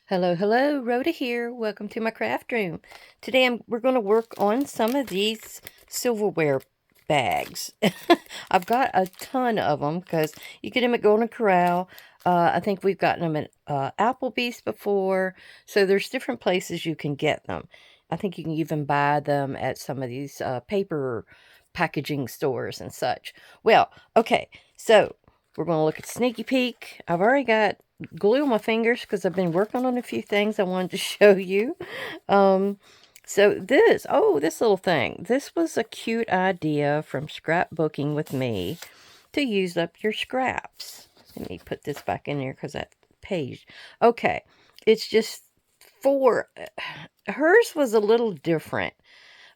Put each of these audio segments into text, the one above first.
Hello, hello, Rhoda here. Welcome to my craft room. Today we're going to work on some of these silverware bags. I've got a ton of them because you get them at Golden Corral. I think we've gotten them at Applebee's before. So there's different places you can get them. I think you can even buy them at some of these paper packaging stores and such. Well, okay, so we're going to look at Sneaky Peek. I've already got glue on my fingers because I've been working on a few things I wanted to show you. So this little thing. This was a cute idea from Scrapbooking with Me to use up your scraps. Let me put this back in there because that page. Okay, it's just hers was a little different.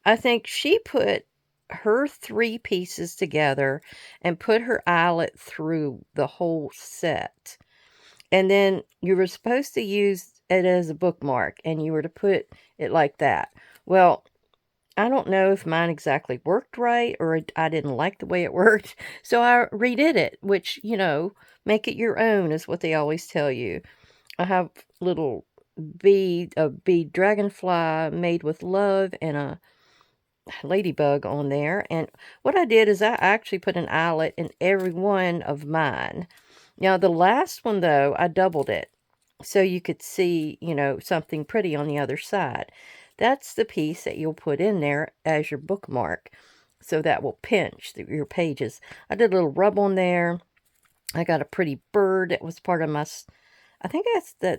I think she put her 3 pieces together and put her eyelet through the whole set. And then you were supposed to use it as a bookmark, and you were to put it like that. Well, I don't know if mine exactly worked right or I didn't like the way it worked. So I redid it, which, make it your own is what they always tell you. I have little a bead dragonfly made with love and a ladybug on there. And what I did is I actually put an eyelet in every one of mine. Now, the last one, though, I doubled it so you could see, something pretty on the other side. That's the piece that you'll put in there as your bookmark. So that will pinch your pages. I did a little rub on there. I got a pretty bird that was part of my... I think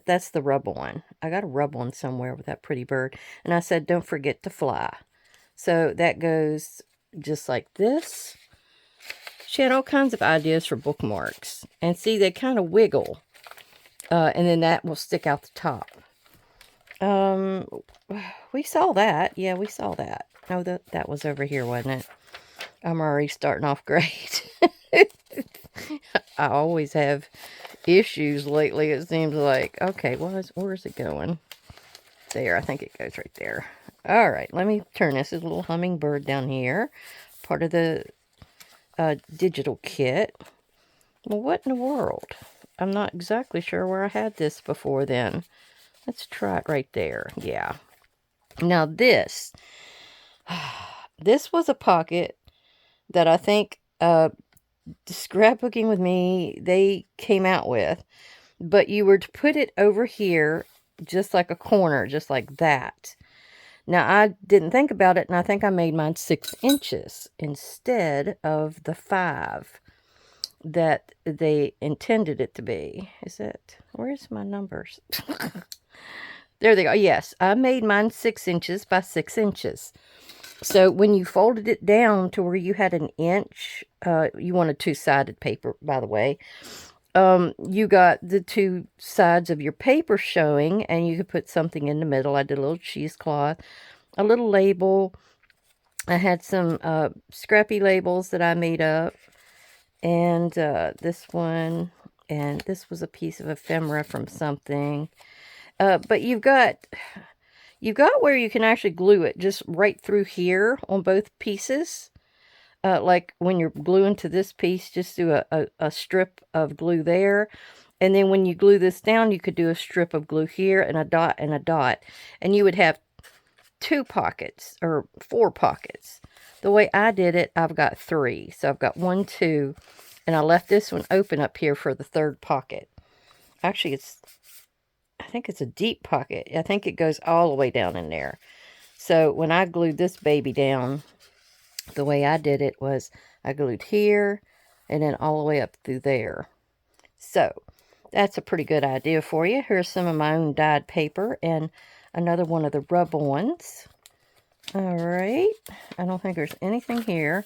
that's the rub on. I got a rub on somewhere with that pretty bird. And I said, don't forget to fly. So that goes just like this. She had all kinds of ideas for bookmarks. And see, they kind of wiggle. And then that will stick out the top. We saw that. Yeah, we saw that. Oh, that was over here, wasn't it? I'm already starting off great. I always have issues lately, it seems like. Okay, where's it going? There, I think it goes right there. All right, let me turn this. There's a little hummingbird down here. Part of the digital kit. Well, what in the world? I'm not exactly sure where I had this before then. Let's try it right there. Yeah. Now this was a pocket that I think Scrapbooking with Me, they came out with. But you were to put it over here, just like a corner, just like that. Now, I didn't think about it, and I think I made mine 6 inches instead of the 5 that they intended it to be. Where's my numbers? There they go. Yes, I made mine 6 inches by 6 inches. So when you folded it down to where you had an inch, you wanted 2-sided paper, by the way. You got the 2 sides of your paper showing, and you could put something in the middle. I did a little cheesecloth, a little label. I had some scrappy labels that I made up, and this one, and this was a piece of ephemera from something. But you've got where you can actually glue it just right through here on both pieces. Like when you're gluing to this piece, just do a strip of glue there. And then when you glue this down, you could do a strip of glue here and a dot and a dot. And you would have 2 pockets or 4 pockets. The way I did it, I've got 3. So I've got 1, 2, and I left this one open up here for the 3rd pocket. Actually, I think it's a deep pocket. I think it goes all the way down in there. So when I glued this baby down, the way I did it was I glued here and then all the way up through there. So that's a pretty good idea for you. Here's some of my own dyed paper and another one of the rub-ons. All right. I don't think there's anything here.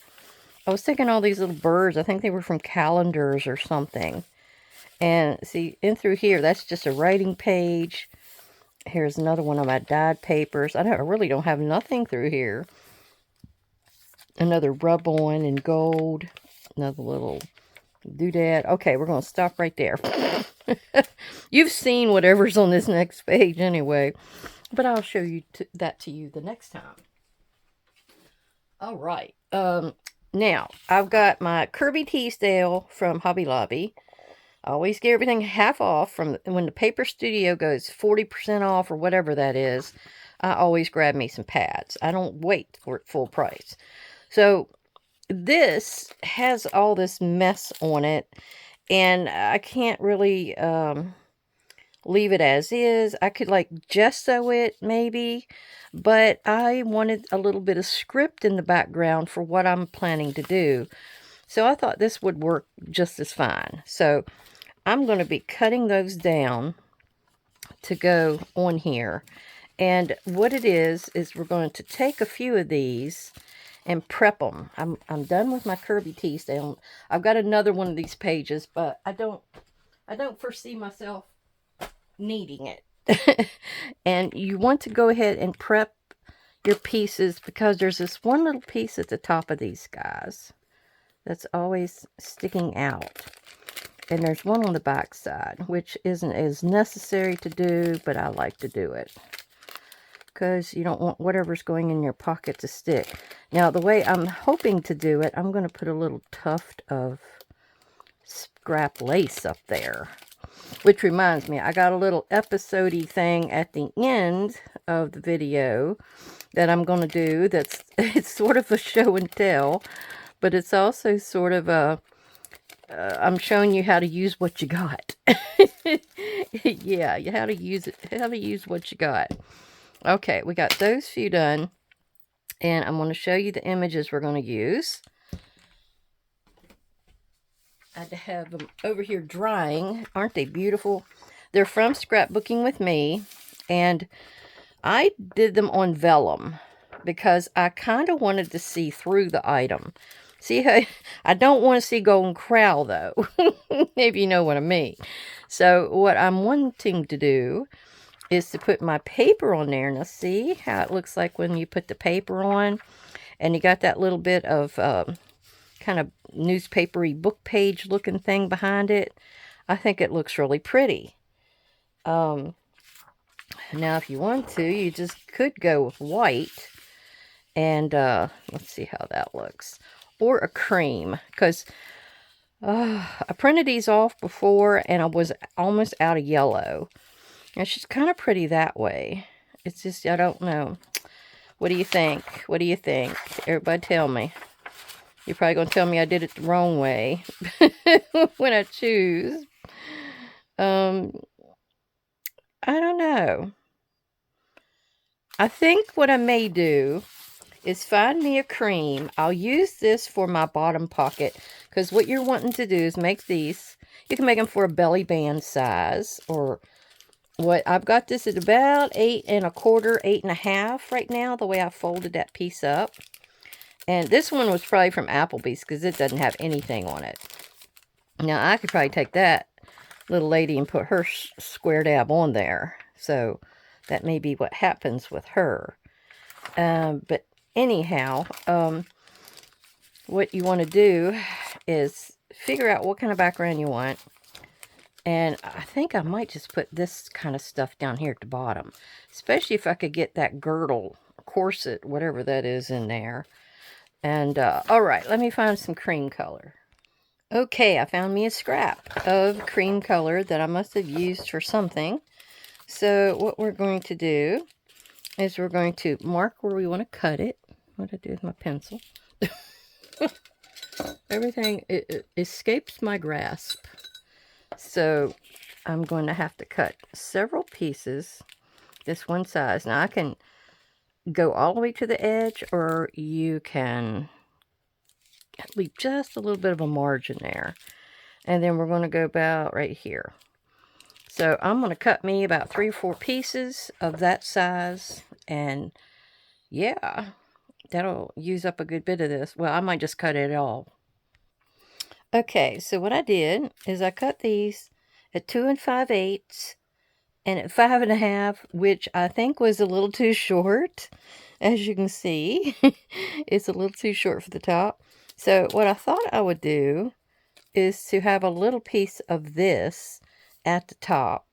I was thinking all these little birds. I think they were from calendars or something. And see, in through here, that's just a writing page. Here's another one of my dyed papers. I really don't have nothing through here. Another rub-on in gold. Another little doodad. Okay, we're going to stop right there. You've seen whatever's on this next page anyway. But I'll show you that to you the next time. All right. Now, I've got my Kirby Teasdale from Hobby Lobby. I always get everything half off from when the Paper Studio goes 40% off or whatever that is. I always grab me some pads. I don't wait for it full price. So this has all this mess on it, and I can't really leave it as is. I could like gesso it maybe, but I wanted a little bit of script in the background for what I'm planning to do. So I thought this would work just as fine. So I'm going to be cutting those down to go on here. And what it is we're going to take a few of these and prep them. I'm done with my Kirby tea stain. I've got another one of these pages, but I don't foresee myself needing it. And you want to go ahead and prep your pieces because there's this one little piece at the top of these guys that's always sticking out. And there's one on the back side, which isn't as necessary to do, but I like to do it because you don't want whatever's going in your pocket to stick. Now, the way I'm hoping to do it, I'm going to put a little tuft of scrap lace up there. Which reminds me, I got a little episode-y thing at the end of the video that I'm going to do. It's sort of a show and tell, but it's also sort of a, I'm showing you how to use what you got. Yeah, how to use what you got. Okay, we got those few done, and I'm going to show you the images we're going to use. I have them over here drying. Aren't they beautiful? They're from Scrapbooking with Me, and I did them on vellum because I kind of wanted to see through the item. See how I don't want to see Golden Corral though, if you know what I mean. So what I'm wanting to do is to put my paper on there. Now see how it looks like when you put the paper on, and you got that little bit of kind of newspapery book page looking thing behind it. I think it looks really pretty. Now if you want to, you just could go with white, and let's see how that looks, or a cream, because I printed these off before and I was almost out of yellow. And she's kind of pretty that way. It's just, I don't know. What do you think? What do you think? Everybody tell me. You're probably going to tell me I did it the wrong way when I choose. I don't know. I think what I may do is find me a cream. I'll use this for my bottom pocket because what you're wanting to do is make these. You can make them for a belly band size, or what I've got this at about 8 1/4, 8 1/2 right now, the way I folded that piece up. And this one was probably from Applebee's because it doesn't have anything on it. Now, I could probably take that little lady and put her square dab on there. So, that may be what happens with her. But anyhow, what you want to do is figure out what kind of background you want. And I think I might just put this kind of stuff down here at the bottom. Especially if I could get that girdle, corset, whatever that is in there. And, alright, let me find some cream color. Okay, I found me a scrap of cream color that I must have used for something. So, what we're going to do is we're going to mark where we want to cut it. What did I do with my pencil? Everything it escapes my grasp. So, I'm going to have to cut several pieces this one size. Now, I can go all the way to the edge, or you can leave just a little bit of a margin there. And then we're going to go about right here. So I'm going to cut me about 3 or 4 pieces of that size. And yeah, that'll use up a good bit of this. Well, I might just cut it all. Okay, so what I did is I cut these at 2 5/8 and at 5 1/2, which I think was a little too short. As you can see, it's a little too short for the top. So what I thought I would do is to have a little piece of this at the top,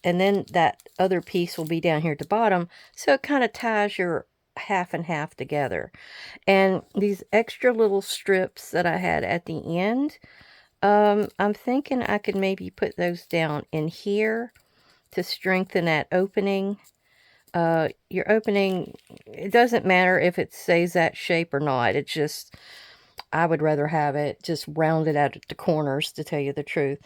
and then that other piece will be down here at the bottom, so it kind of ties your half and half together. And these extra little strips that I had at the end, I'm thinking I could maybe put those down in here to strengthen that opening. Your opening, it doesn't matter if it stays that shape or not. It's just, I would rather have it just rounded out at the corners, to tell you the truth.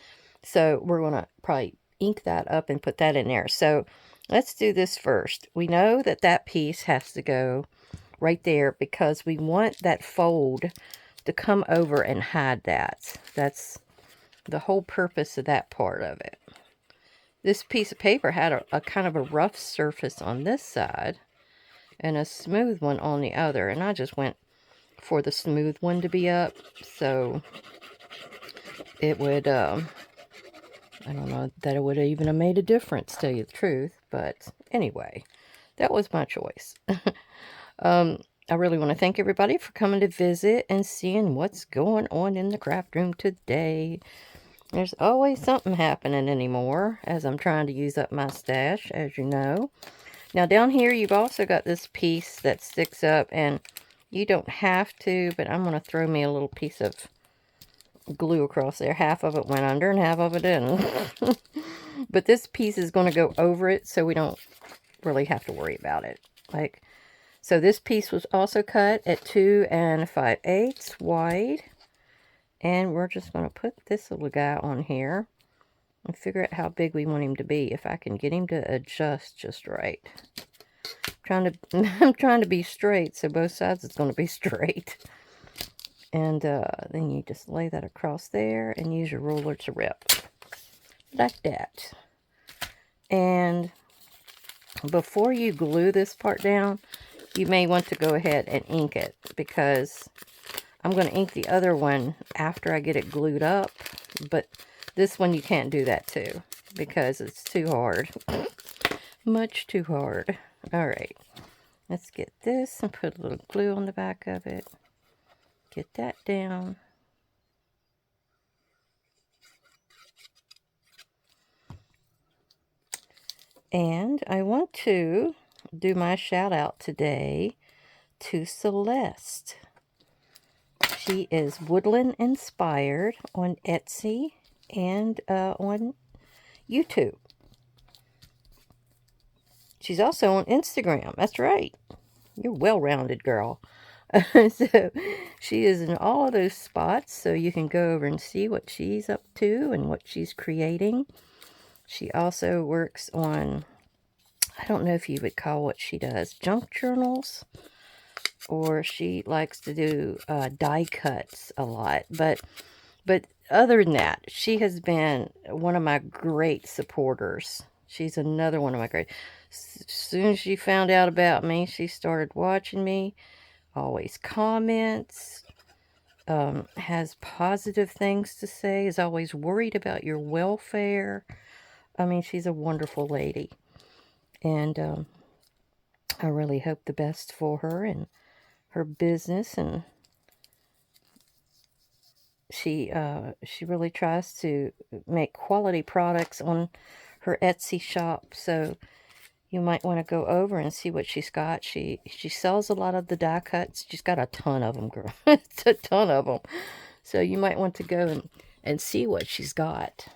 So we're going to probably ink that up and put that in there. So let's do this first. We know that that piece has to go right there because we want that fold to come over and hide that. That's the whole purpose of that part of it. This piece of paper had a kind of a rough surface on this side and a smooth one on the other, and I just went for the smooth one to be up, so it would, I don't know that it would even have made a difference, to tell you the truth, but anyway, that was my choice. I really want to thank everybody for coming to visit and seeing what's going on in the craft room today. There's always something happening anymore as I'm trying to use up my stash, as you know. Now down here you've also got this piece that sticks up, and you don't have to, but I'm going to throw me a little piece of glue across there. Half of it went under and half of it didn't. But this piece is going to go over it, so we don't really have to worry about it. So this piece was also cut at 2 5/8 wide. And we're just going to put this little guy on here and figure out how big we want him to be, if I can get him to adjust just right. I'm trying to be straight, so both sides is going to be straight. And then you just lay that across there and use your ruler to rip. Like that. And before you glue this part down, you may want to go ahead and ink it, because I'm going to ink the other one after I get it glued up, but this one you can't do that too, because it's too hard. Much too hard. Alright, let's get this and put a little glue on the back of it. Get that down. And I want to do my shout out today to Celeste. She is woodland inspired on Etsy and on YouTube. She's also on Instagram. That's right. You're well-rounded, girl. So she is in all of those spots, so you can go over and see what she's up to and what she's creating. She also works on, I don't know if you would call what she does junk journals, or she likes to do die cuts a lot. But other than that, she has been one of my great supporters. She's another one of my great. As soon as she found out about me, she started watching me. Always comments. Has positive things to say. Is always worried about your welfare. I mean, she's a wonderful lady. And I really hope the best for her and her business, and she really tries to make quality products on her Etsy shop, so you might want to go over and see what she's got. She sells a lot of the die cuts. She's got a ton of them, girl. It's a ton of them. So you might want to go and see what she's got,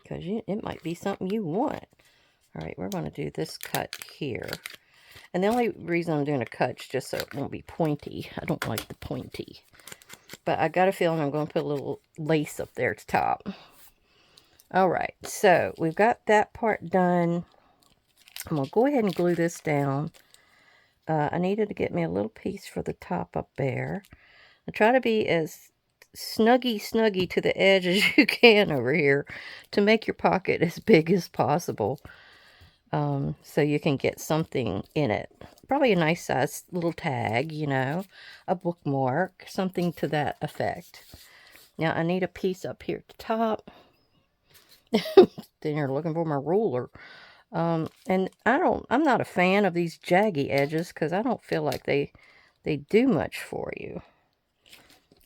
because it might be something you want. All right, we're going to do this cut here. And the only reason I'm doing a cut is just so it won't be pointy. I don't like the pointy. But I got a feeling I'm going to put a little lace up there at the top. Alright, so we've got that part done. I'm going to go ahead and glue this down. I needed to get me a little piece for the top up there. I try to be as snuggy to the edge as you can over here to make your pocket as big as possible. So you can get something in it. Probably a nice size little tag, you know, a bookmark, something to that effect. Now I need a piece up here at the top. Then you're looking for my ruler. And I'm not a fan of these jaggy edges, because I don't feel like they do much for you.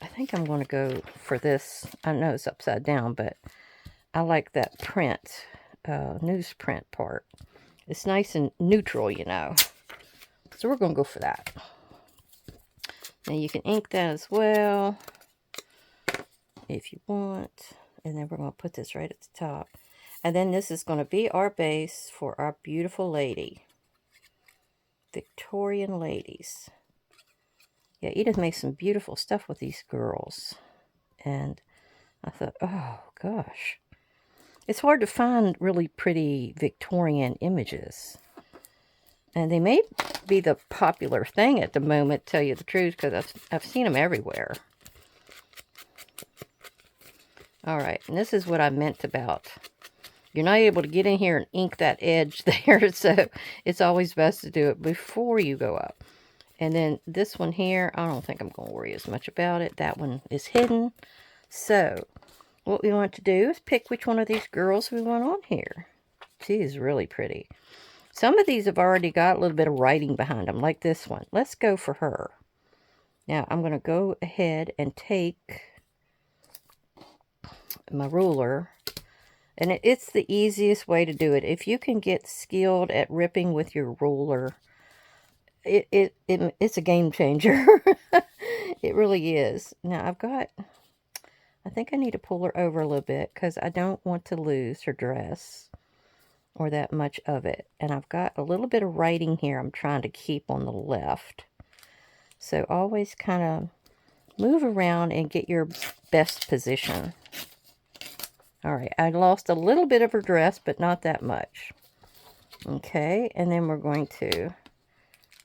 I think I'm going to go for this. I know it's upside down, but I like that print, newsprint part. It's nice and neutral, you know. So we're going to go for that. Now you can ink that as well. if you want. And then we're going to put this right at the top. And then this is going to be our base for our beautiful lady. Victorian ladies. Yeah, Edith makes some beautiful stuff with these girls. And I thought, oh gosh. It's hard to find really pretty Victorian images. And they may be the popular thing at the moment, to tell you the truth, because I've seen them everywhere. Alright, and this is what I meant about. You're not able to get in here and ink that edge there, so it's always best to do it before you go up. And then this one here, I don't think I'm going to worry as much about it. That one is hidden. So, what we want to do is pick which one of these girls we want on here. She is really pretty. Some of these have already got a little bit of writing behind them, like this one. Let's go for her. Now, I'm going to go ahead and take my ruler. And it's the easiest way to do it. If you can get skilled at ripping with your ruler, it's a game changer. It really is. Now, I think I need to pull her over a little bit because I don't want to lose her dress or that much of it. And I've got a little bit of writing here I'm trying to keep on the left. So always kind of move around and get your best position. Alright, I lost a little bit of her dress, but not that much. Okay, and then we're going to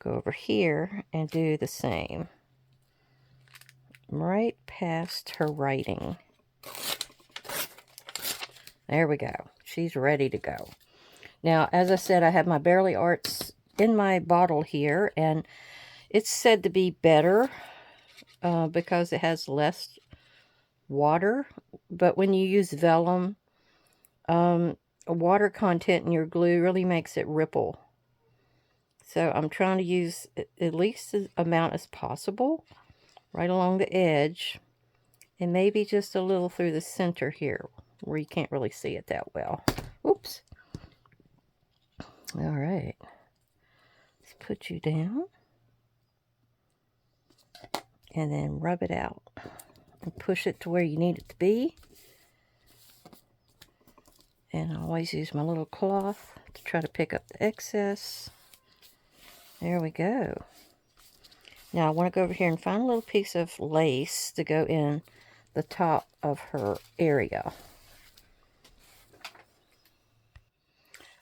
go over here and do the same. Right past her writing. There we go. She's ready to go. Now, as I said, I have my Bearly Arts in my bottle here, and it's said to be better because it has less water. But when you use vellum, water content in your glue really makes it ripple. So I'm trying to use at least the amount as possible right along the edge, and maybe just a little through the center here where you can't really see it that well. Oops. All right. Let's put you down and then rub it out and push it to where you need it to be. And I always use my little cloth to try to pick up the excess. There we go. Now I want to go over here and find a little piece of lace to go in the top of her area.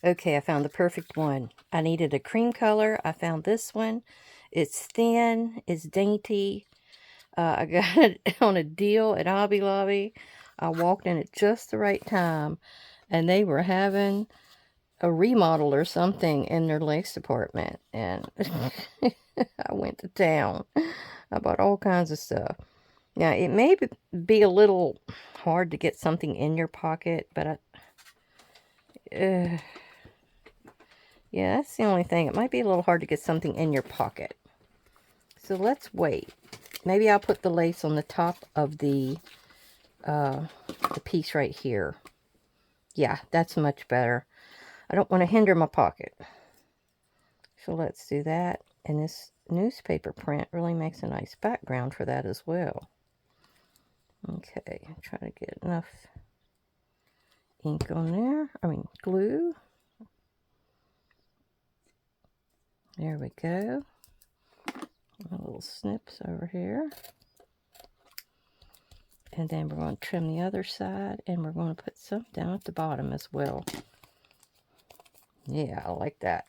Okay, I found the perfect one. I needed a cream color. I found this one. It's thin. It's dainty. I got it on a deal at Hobby Lobby. I walked in at just the right time, and they were having a remodel or something in their lace department, and I went to town. I bought all kinds of stuff. Now, it may be a little hard to get something in your pocket, but yeah, that's the only thing. It might be a little hard to get something in your pocket. So let's wait. Maybe I'll put the lace on the top of the piece right here. Yeah, that's much better. I don't want to hinder my pocket. So let's do that. And this newspaper print really makes a nice background for that as well. Okay, try to get enough ink on there. Glue. There we go. A little snips over here. And then we're going to trim the other side, and we're going to put some down at the bottom as well. Yeah, I like that.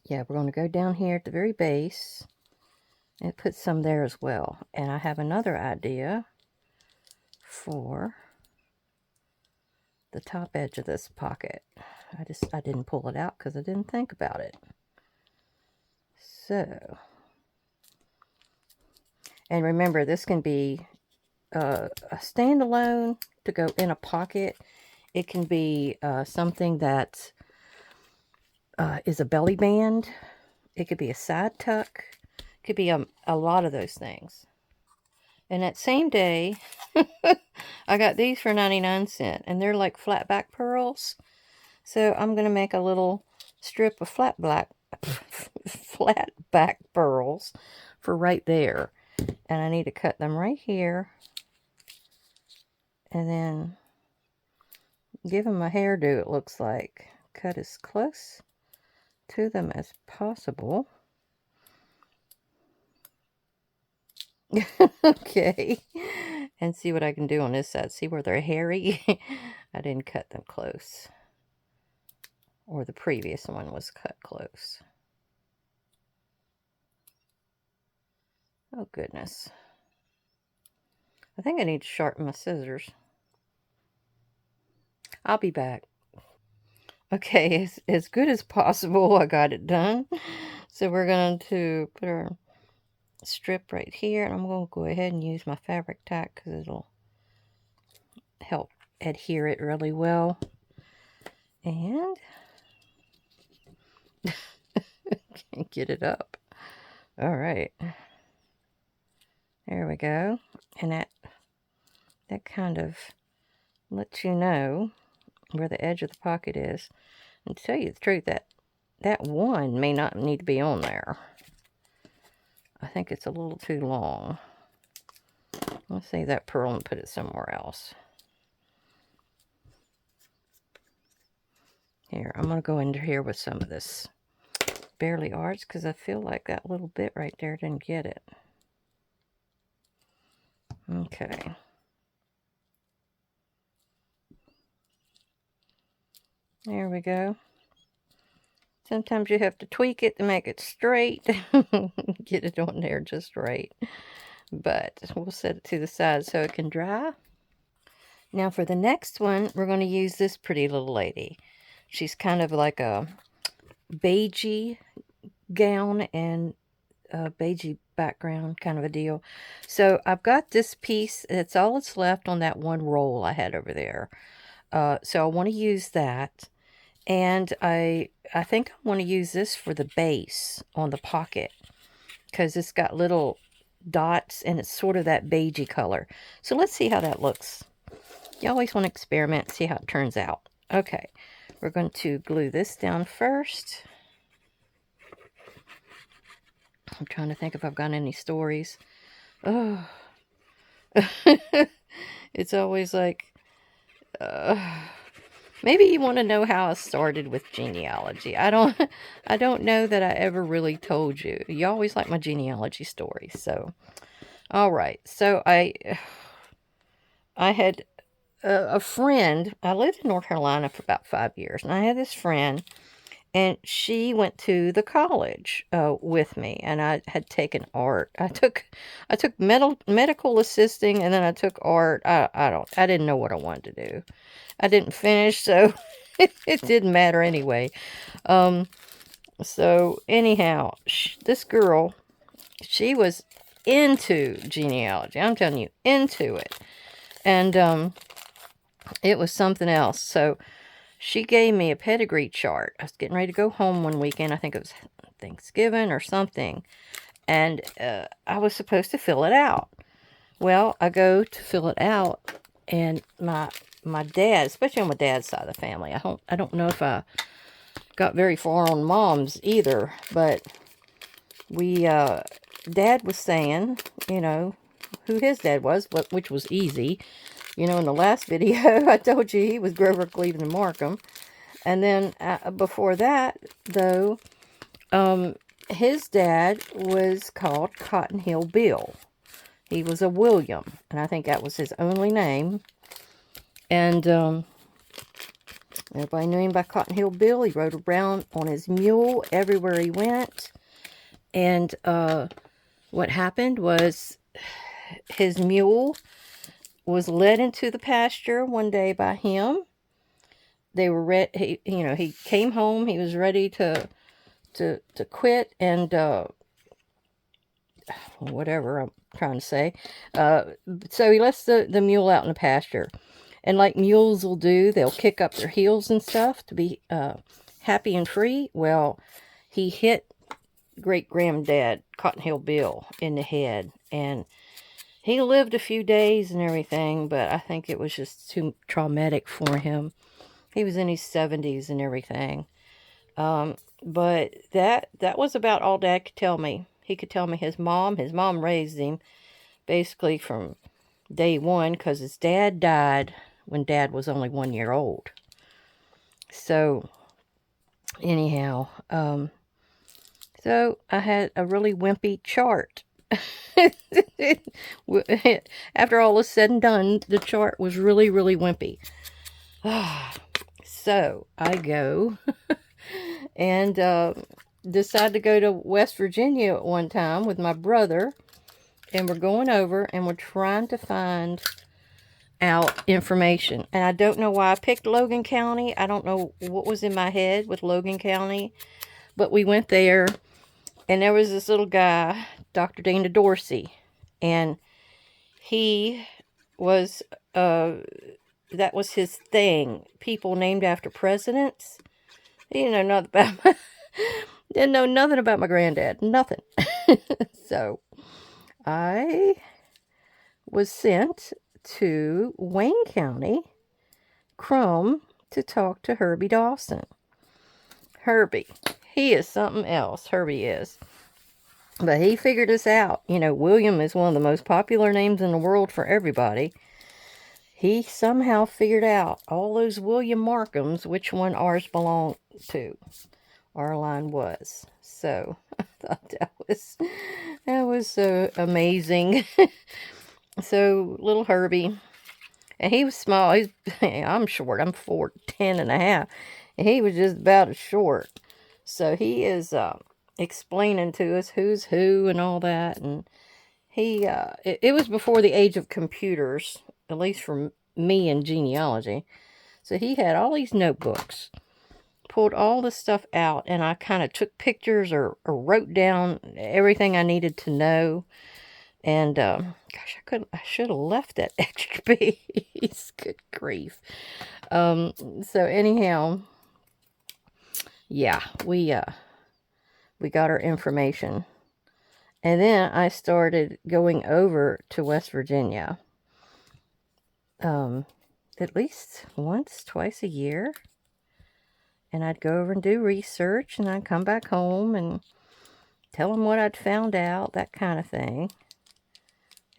Yeah, we're going to go down here at the very base and put some there as well. And I have another idea for the top edge of this pocket. I didn't pull it out because I didn't think about it. So, and remember, this can be a standalone to go in a pocket. It can be something that is a belly band. It could be a side tuck. It could be a lot of those things. And that same day, I got these for 99¢, and they're like flat back pearls. So I'm going to make a little strip of flat back pearls for right there. And I need to cut them right here and then give them a hairdo, it looks like. Cut as close to them as possible. Okay. And see what I can do on this side. See where they're hairy? I didn't cut them close. Or the previous one was cut close. Oh, goodness. I think I need to sharpen my scissors. I'll be back. Okay, as good as possible, I got it done. So we're going to put our strip right here, and I'm going to go ahead and use my fabric tack because it'll help adhere it really well. And can't get it up. All right. There we go. And that kind of lets you know where the edge of the pocket is. And to tell you the truth, that one may not need to be on there. I think it's a little too long. Let's save that pearl and put it somewhere else. Here, I'm going to go into here with some of this Barely Arts because I feel like that little bit right there didn't get it. Okay. There we go. Sometimes you have to tweak it to make it straight. Get it on there just right. But we'll set it to the side so it can dry. Now for the next one, we're going to use this pretty little lady. She's kind of like a beigey gown and a beigey background kind of a deal. So I've got this piece. That's all that's left on that one roll I had over there. So I want to use that. And I think I want to use this for the base on the pocket because it's got little dots and it's sort of that beigey color. So let's see how that looks. You always want to experiment, see how it turns out. Okay, we're going to glue this down first. I'm trying to think if I've got any stories. Oh, it's always like, maybe you want to know how I started with genealogy. I don't know that I ever really told you. You always like my genealogy stories. So, all right. So I had a friend. I lived in North Carolina for about 5 years, and I had this friend, and she went to the college with me, and I had taken art. I took medical assisting, and then I took art. I didn't know what I wanted to do. I didn't finish, so it didn't matter anyway. So anyhow, this girl, she was into genealogy. I'm telling you, into it. And it was something else. So she gave me a pedigree chart. I was getting ready to go home one weekend. I think it was Thanksgiving or something. And I was supposed to fill it out. Well, I go to fill it out, and my dad, especially on my dad's side of the family, I don't know if I got very far on mom's either, but we dad was saying, you know, who his dad was, but which was easy. You know, in the last video, I told you he was Grover, Cleveland, and Markham. And then before that, though, his dad was called Cotton Hill Bill. He was a William, and I think that was his only name. And everybody knew him by Cotton Hill Bill. He rode around on his mule everywhere he went. And what happened was his mule was led into the pasture one day by him. They were ready. He came home. He was ready to quit and whatever I'm trying to say. So he lets the mule out in the pasture. And like mules will do, they'll kick up their heels and stuff to be happy and free. Well, he hit great-granddad Cotton Hill Bill in the head. And he lived a few days and everything, but I think it was just too traumatic for him. He was in his 70s and everything. But that was about all Dad could tell me. He could tell me his mom raised him basically from day one because his dad died when Dad was only 1 year old. So, anyhow, so I had a really wimpy chart. After all is said and done, the chart was really, really wimpy. So I go and decide to go to West Virginia at one time with my brother, and we're going over and we're trying to find out information. And I don't know why I picked Logan County. I don't know what was in my head with Logan County, but we went there, and there was this little guy, Dr. Dana Dorsey, and he was that was his thing. People named after presidents. He didn't know nothing about my, didn't know nothing about my granddad. Nothing. So I was sent to Wayne County, Crum, to talk to Herbie Dawson. Herbie, he is something else. Herbie is. But he figured us out. You know, William is one of the most popular names in the world for everybody. He somehow figured out all those William Markhams, which one ours belonged to. Our line was. So I thought that was so amazing. So little Herbie, and he was small. I'm short. I'm 4'10" and a half, and he was just about as short. So he is explaining to us who's who and all that, and he it was before the age of computers, at least for me in genealogy. So he had all these notebooks, pulled all the stuff out, and I kind of took pictures or wrote down everything I needed to know. And gosh, I should have left that extra piece. Good grief. So anyhow, yeah, we got our information. And then I started going over to West Virginia. At least once, twice a year. And I'd go over and do research, and I'd come back home and tell them what I'd found out, that kind of thing.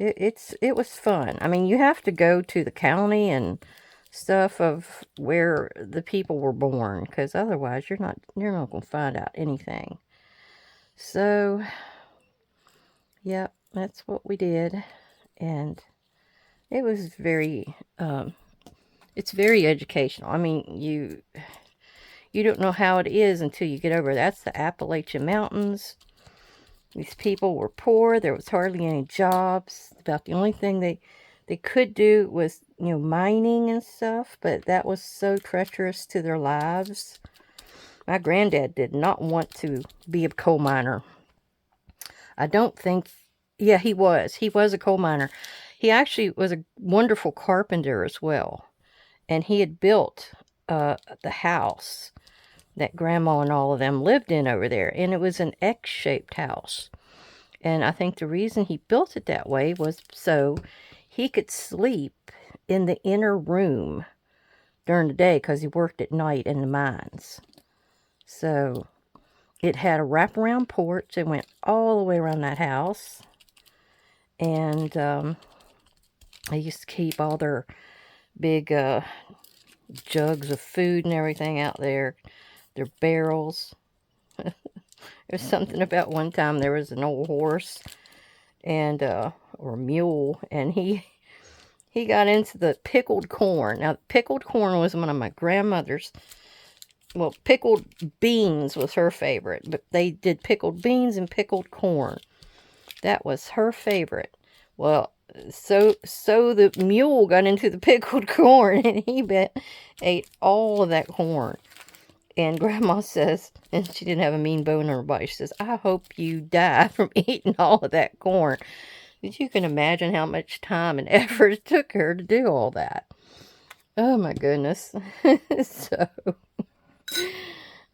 It was fun. I mean, you have to go to the county and stuff of where the people were born, because otherwise you're not going to find out anything. So, yep, that's what we did, and it was very it's very educational. I mean, you don't know how it is until you get over. That's the Appalachian Mountains. These people were poor. There was hardly any jobs. About the only thing they could do was, you know, mining and stuff, but that was so treacherous to their lives. My granddad did not want to be a coal miner. I don't think, yeah, he was. He was a coal miner. He actually was a wonderful carpenter as well. And he had built the house that Grandma and all of them lived in over there. And it was an X-shaped house. And I think the reason he built it that way was so he could sleep in the inner room during the day, because he worked at night in the mines. So it had a wraparound porch that went all the way around that house. And they used to keep all their big jugs of food and everything out there. Their barrels. There's something about one time there was an old horse and or mule, and he got into the pickled corn. Now, pickled corn was one of my grandmother's. Well, pickled beans was her favorite, but they did pickled beans and pickled corn. That was her favorite. Well, so the mule got into the pickled corn, and he ate all of that corn. And Grandma says, and she didn't have a mean bone in her body, she says, I hope you die from eating all of that corn. But you can imagine how much time and effort it took her to do all that. Oh my goodness. So,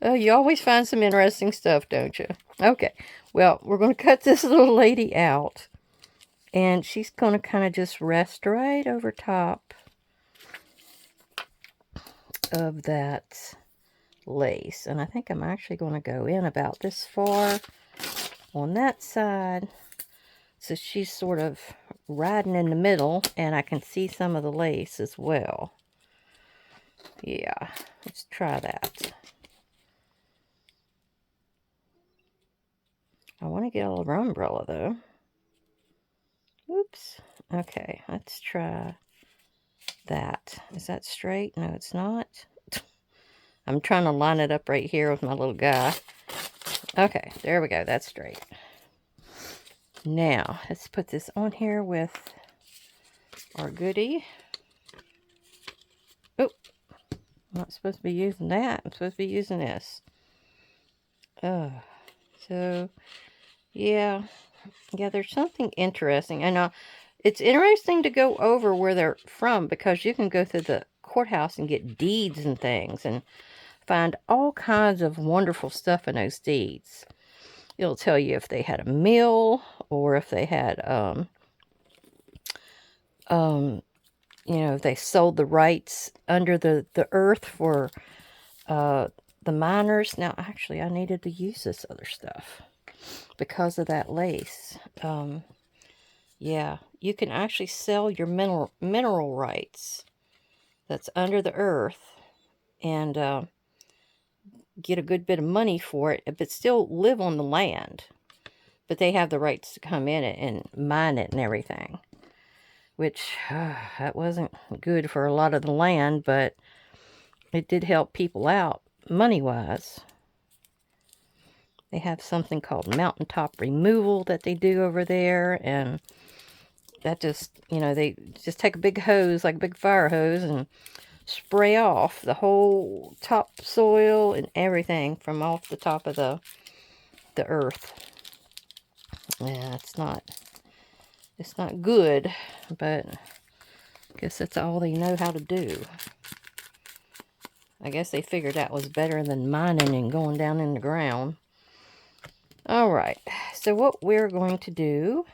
you always find some interesting stuff, don't you? Okay, well, we're going to cut this little lady out. And she's going to kind of just rest right over top of that lace. And I think I'm actually going to go in about this far on that side So she's sort of riding in the middle, and I can see some of the lace as well. Yeah, let's try that. I want to get all over umbrella, though. Oops. Okay, let's try that. Is that straight? No, it's not. I'm trying to line it up right here with my little guy. Okay, there we go. That's straight. Now, let's put this on here with our goodie. Oh, I'm not supposed to be using that. I'm supposed to be using this. So, yeah, there's something interesting. And it's interesting to go over where they're from, because you can go through the courthouse and get deeds and things and find all kinds of wonderful stuff in those deeds. It'll tell you if they had a mill, or if they had, if they sold the rights under the earth for the miners. Now, actually, I needed to use this other stuff because of that lace. Yeah, you can actually sell your mineral rights that's under the earth and get a good bit of money for it, but still live on the land. But they have the rights to come in it and mine it and everything, which that wasn't good for a lot of the land, but it did help people out money-wise. They have something called mountaintop removal that they do over there, and that just, they just take a big hose, like a big fire hose, and spray off the whole topsoil and everything from off the top of the earth. Yeah, it's not good, but I guess that's all they know how to do. I guess they figured that was better than mining and going down in the ground. Alright, so what we're going to do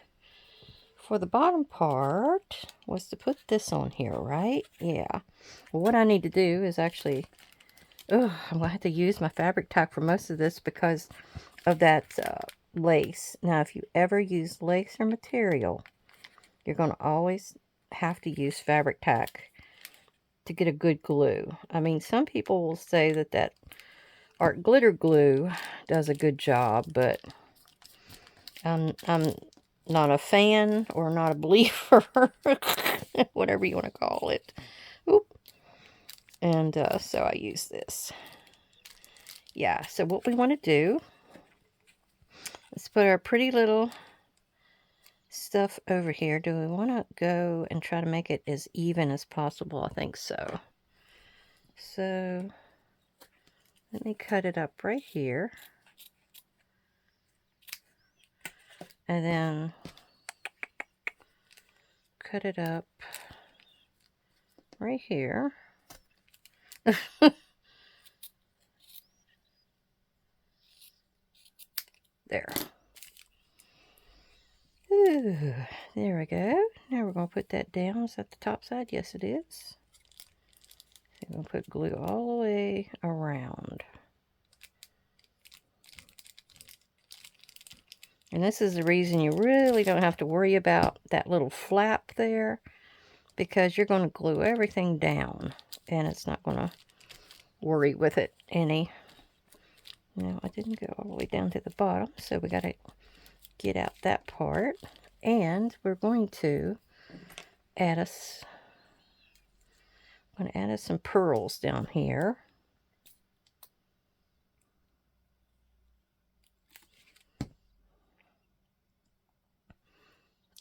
for the bottom part was to put this on here, right? Yeah. Well, what I need to do is actually... I'm going to have to use my fabric tack for most of this because of that lace. Now, if you ever use lace or material, you're going to always have to use fabric tack to get a good glue. I mean, some people will say that art glitter glue does a good job, but I'm not a fan or not a believer, whatever you want to call it. Oop. And so I use this. Yeah, so what we want to do is put our pretty little stuff over here. Do we want to go and try to make it as even as possible? I think so. So let me cut it up right here. And then cut it up right here. There. Ooh, there we go. Now we're going to put that down. Is that the top side? Yes, it is. So we're going to put glue all the way around. And this is the reason you really don't have to worry about that little flap there, because you're going to glue everything down and it's not going to worry with it any. Now, I didn't go all the way down to the bottom, so we got to get out that part. And we're going to add some pearls down here.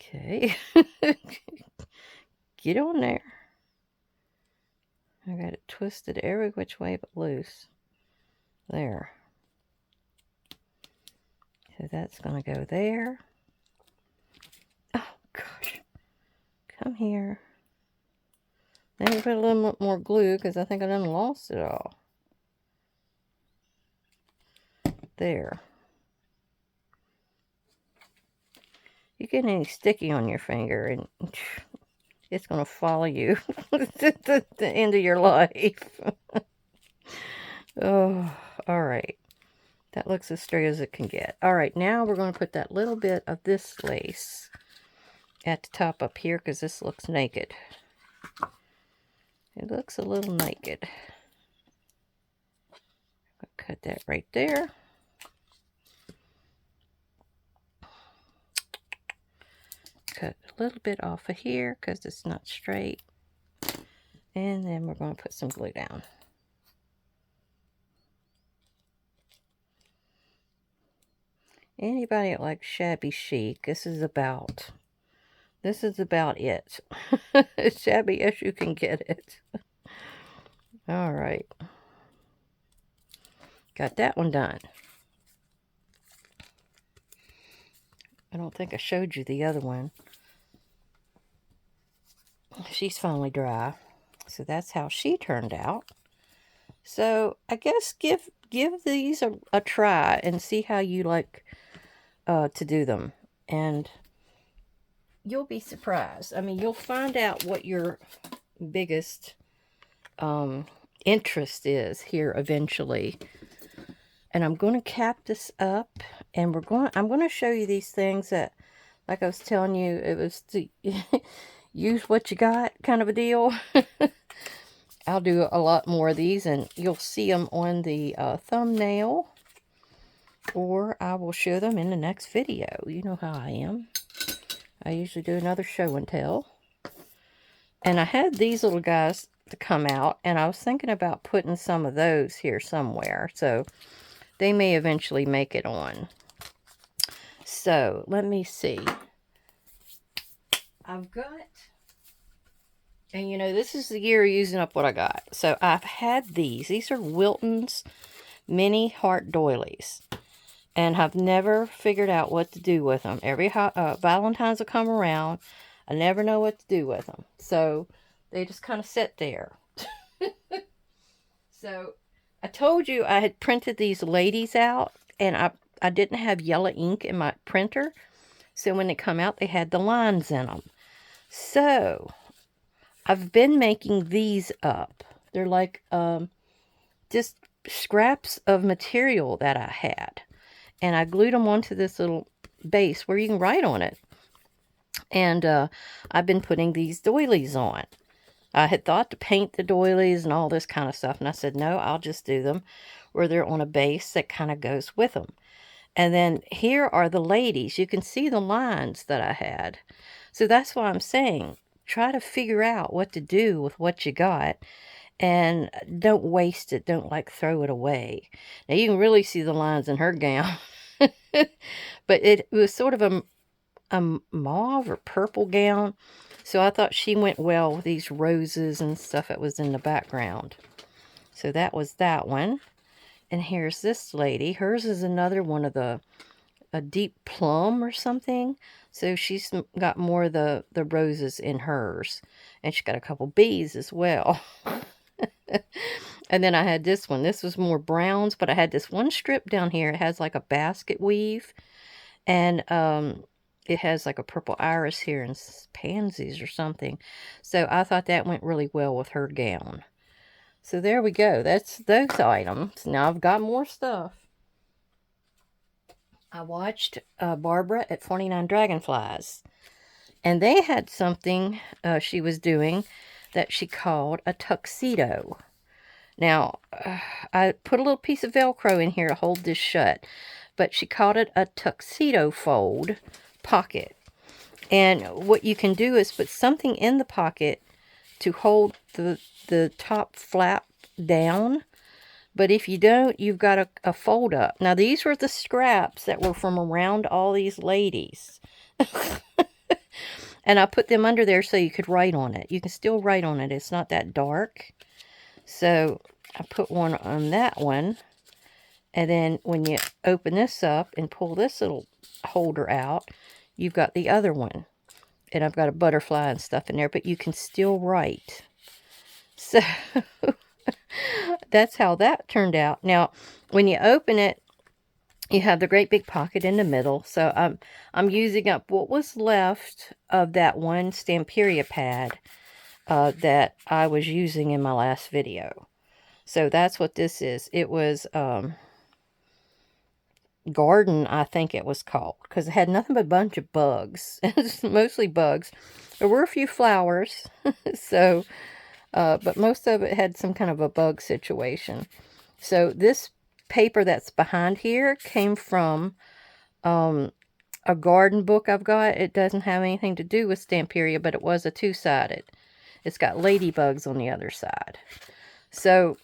Okay. Get on there. I got it twisted every which way but loose. There. So that's going to go there. Oh, gosh. Come here. Let me put a little more glue because I think I done lost it all. There. You get any sticky on your finger and it's going to follow you to the end of your life. Oh, all right. That looks as straight as it can get. All right, now we're going to put that little bit of this lace at the top up here because this looks naked. It looks a little naked. I'll cut that right there. Cut a little bit off of here because it's not straight. And then we're going to put some glue down. Anybody that likes shabby chic, this is about it. As shabby as you can get it. All right. Got that one done. I don't think I showed you the other one. She's finally dry. So that's how she turned out. So I guess give these a try and see how you like to do them. And you'll be surprised. I mean, you'll find out what your biggest interest is here eventually. And I'm going to cap this up, and I'm going to show you these things that, like I was telling you, it was to use what you got kind of a deal. I'll do a lot more of these, and you'll see them on the thumbnail, or I will show them in the next video. You know how I am. I usually do another show and tell. And I had these little guys to come out, and I was thinking about putting some of those here somewhere. So they may eventually make it on. So let me see. I've got, and you know, this is the year using up what I got. So I've had these. These are Wilton's mini heart doilies. And I've never figured out what to do with them. Every Valentine's will come around. I never know what to do with them. So they just kind of sit there. So I told you I had printed these ladies out. And I didn't have yellow ink in my printer. So when they come out, they had the lines in them. So I've been making these up. They're like just scraps of material that I had. And I glued them onto this little base where you can write on it. And I've been putting these doilies on. I had thought to paint the doilies and all this kind of stuff. And I said, no, I'll just do them where they're on a base that kind of goes with them. And then here are the ladies. You can see the lines that I had. So that's why I'm saying, try to figure out what to do with what you got. And don't waste it. Don't like throw it away. Now you can really see the lines in her gown. But it was sort of a mauve or purple gown. So I thought she went well with these roses and stuff that was in the background. So that was that one. And here's this lady. Hers is another one of a deep plum or something. So she's got more of the roses in hers. And she's got a couple bees as well. And then I had this one. This was more browns, but I had this one strip down here. It has like a basket weave. And it has like a purple iris here and pansies or something. So I thought that went really well with her gown. So there we go. That's those items. Now I've got more stuff. I watched Barbara at 49 Dragonflies. And they had something she was doing that she called a tuxedo. Now, I put a little piece of Velcro in here to hold this shut. But she called it a tuxedo fold pocket. And what you can do is put something in the pocket to hold the top flap down. But if you don't, you've got a fold up. Now, these were the scraps that were from around all these ladies. And I put them under there so you could write on it. You can still write on it. It's not that dark. So I put one on that one. And then when you open this up and pull this little holder out, you've got the other one. And I've got a butterfly and stuff in there, but you can still write. So that's how that turned out. Now, when you open it, you have the great big pocket in the middle. So I'm using up what was left of that one Stamperia pad that I was using in my last video. So that's what this is. It was Garden, I think it was called, because it had nothing but a bunch of bugs. It's mostly bugs. There were a few flowers, so, but most of it had some kind of a bug situation. So this paper that's behind here came from a garden book I've got. It doesn't have anything to do with Stamperia, but it was a two-sided. It's got ladybugs on the other side. So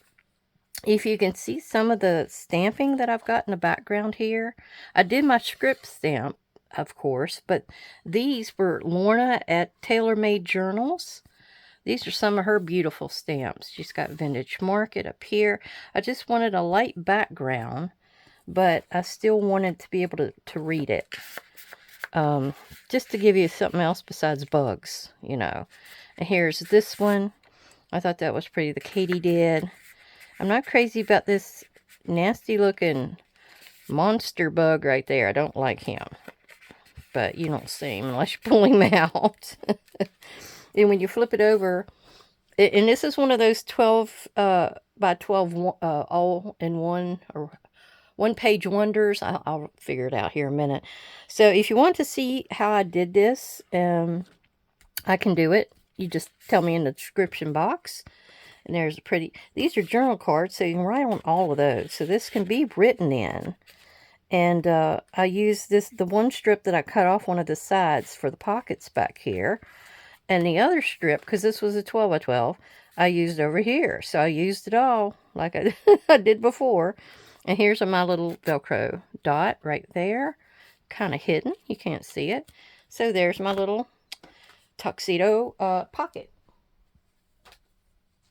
if you can see some of the stamping that I've got in the background here, I did my script stamp, of course, but these were Lorna at Tailor Made Journals. These are some of her beautiful stamps. She's got Vintage Market up here. I just wanted a light background, but I still wanted to be able to read it. Just to give you something else besides bugs, you know. And here's this one. I thought that was pretty. The katydid. I'm not crazy about this nasty looking monster bug right there. I don't like him. But you don't see him unless you pull him out. And when you flip it over, and this is one of those 12 by 12 all-in-one or one-page wonders. I'll figure it out here in a minute. So if you want to see how I did this, I can do it. You just tell me in the description box. And there's a pretty, these are journal cards, so you can write on all of those. So this can be written in. And I use the one strip that I cut off one of the sides for the pockets back here. And the other strip, because this was a 12 by 12, I used over here. So I used it all like I did before. And here's my little Velcro dot right there. Kind of hidden. You can't see it. So there's my little tuxedo pocket.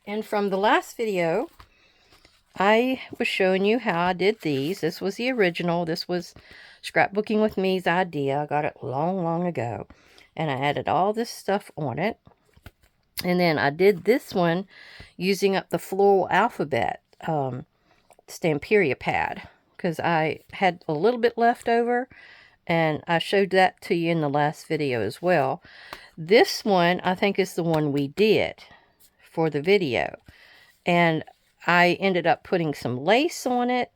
And from the last video, I was showing you how I did these. This was the original. This was Scrapbooking with Me's idea. I got it long, long ago. And I added all this stuff on it. And then I did this one using up the floral alphabet Stamperia pad. Because I had a little bit left over. And I showed that to you in the last video as well. This one, I think, is the one we did for the video. And I ended up putting some lace on it.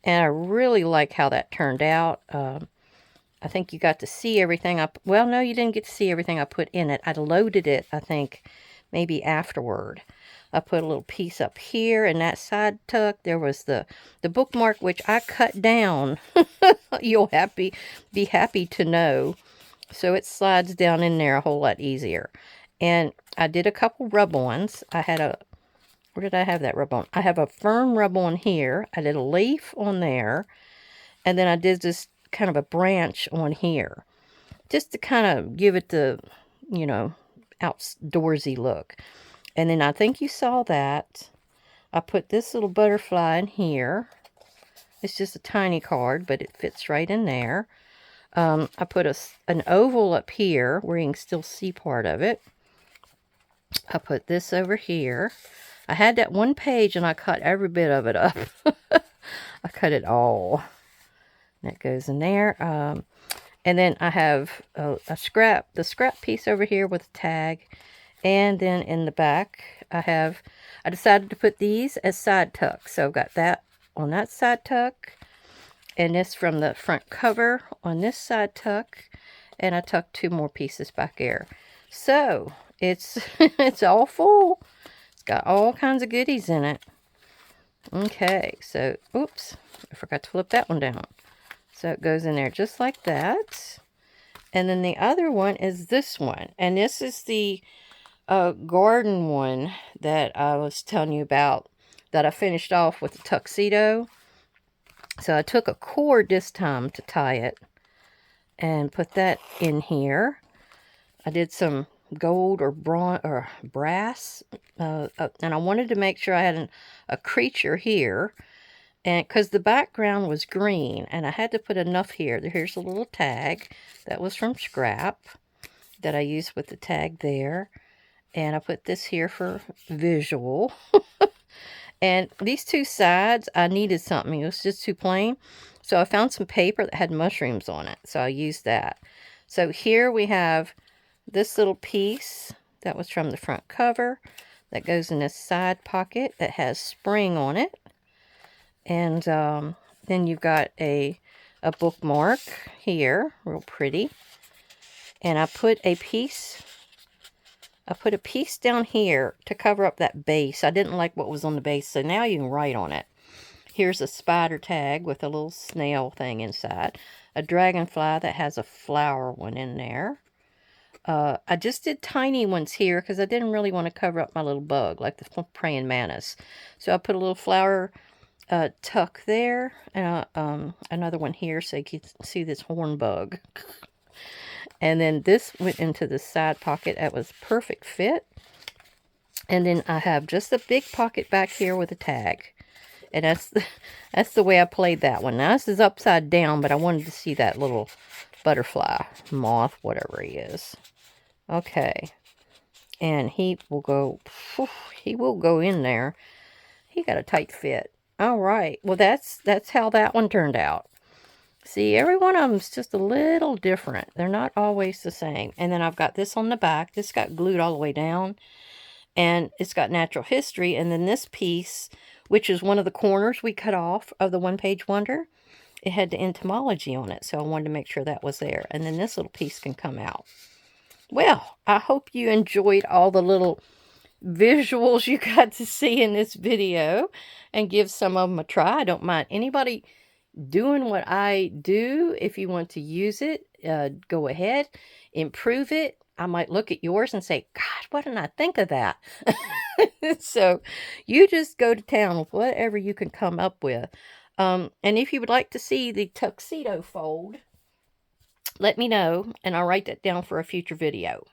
And I really like how that turned out. I think you got to see everything. Well, no, you didn't get to see everything I put in it. I loaded it, I think, maybe afterward. I put a little piece up here in that side tuck. There was the bookmark, which I cut down. You'll be happy to know. So it slides down in there a whole lot easier. And I did a couple rub-ons. I had a, where did I have that rub-on? I have a firm rub-on here. I did a leaf on there. And then I did this kind of a branch on here. Just to kind of give it the, you know, outdoorsy look. And then I think you saw that. I put this little butterfly in here. It's just a tiny card, but it fits right in there. I put an oval up here where you can still see part of it. I put this over here. I had that one page and I cut every bit of it up. I cut it all. That goes in there. And then I have the scrap piece over here with a tag. And then in the back, I decided to put these as side tucks. So I've got that on that side tuck. And this from the front cover on this side tuck. And I tucked 2 more pieces back there. So it's it's all full. It's got all kinds of goodies in it. Okay, so oops, I forgot to flip that one down. So it goes in there just like that. And then the other one is this one. And this is the garden one that I was telling you about that I finished off with the tuxedo. So I took a cord this time to tie it and put that in here. I did some gold or bronze or brass. And I wanted to make sure I had a creature here. And because the background was green, and I had to put enough here. Here's a little tag that was from scrap that I used with the tag there. And I put this here for visual. And these 2 sides, I needed something. It was just too plain. So I found some paper that had mushrooms on it. So I used that. So here we have this little piece that was from the front cover that goes in this side pocket that has spring on it. And then you've got a a bookmark here, real pretty. And I put a piece down here to cover up that base. I didn't like what was on the base, so now you can write on it. Here's a spider tag with a little snail thing inside. A dragonfly that has a flower one in there. I just did tiny ones here because I didn't really want to cover up my little bug, like the praying mantis. So I put a little flower tuck there, and another one here so you can see this horn bug. And then this went into the side pocket. That was perfect fit. And then I have just a big pocket back here with a tag. And that's the way I played that one. Now this is upside down, but I wanted to see that little butterfly, moth, whatever he is. Okay. And he will go in there. He got a tight fit. All right. Well, that's how that one turned out. See, every one of them's just a little different. They're not always the same. And then I've got this on the back. This got glued all the way down. And it's got natural history. And then this piece, which is one of the corners we cut off of the one-page wonder, it had the entomology on it. So I wanted to make sure that was there. And then this little piece can come out. Well, I hope you enjoyed all the little visuals you got to see in this video and give some of them a try. I don't mind anybody doing what I do. If you want to use it, go ahead, improve it. I might look at yours and say, God, why didn't I think of that? So you just go to town with whatever you can come up with. And if you would like to see the tuxedo fold, let me know, and I'll write that down for a future video.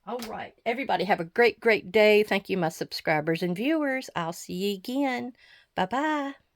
All right. Everybody have a great, great day. Thank you, my subscribers and viewers. I'll see you again. Bye-bye.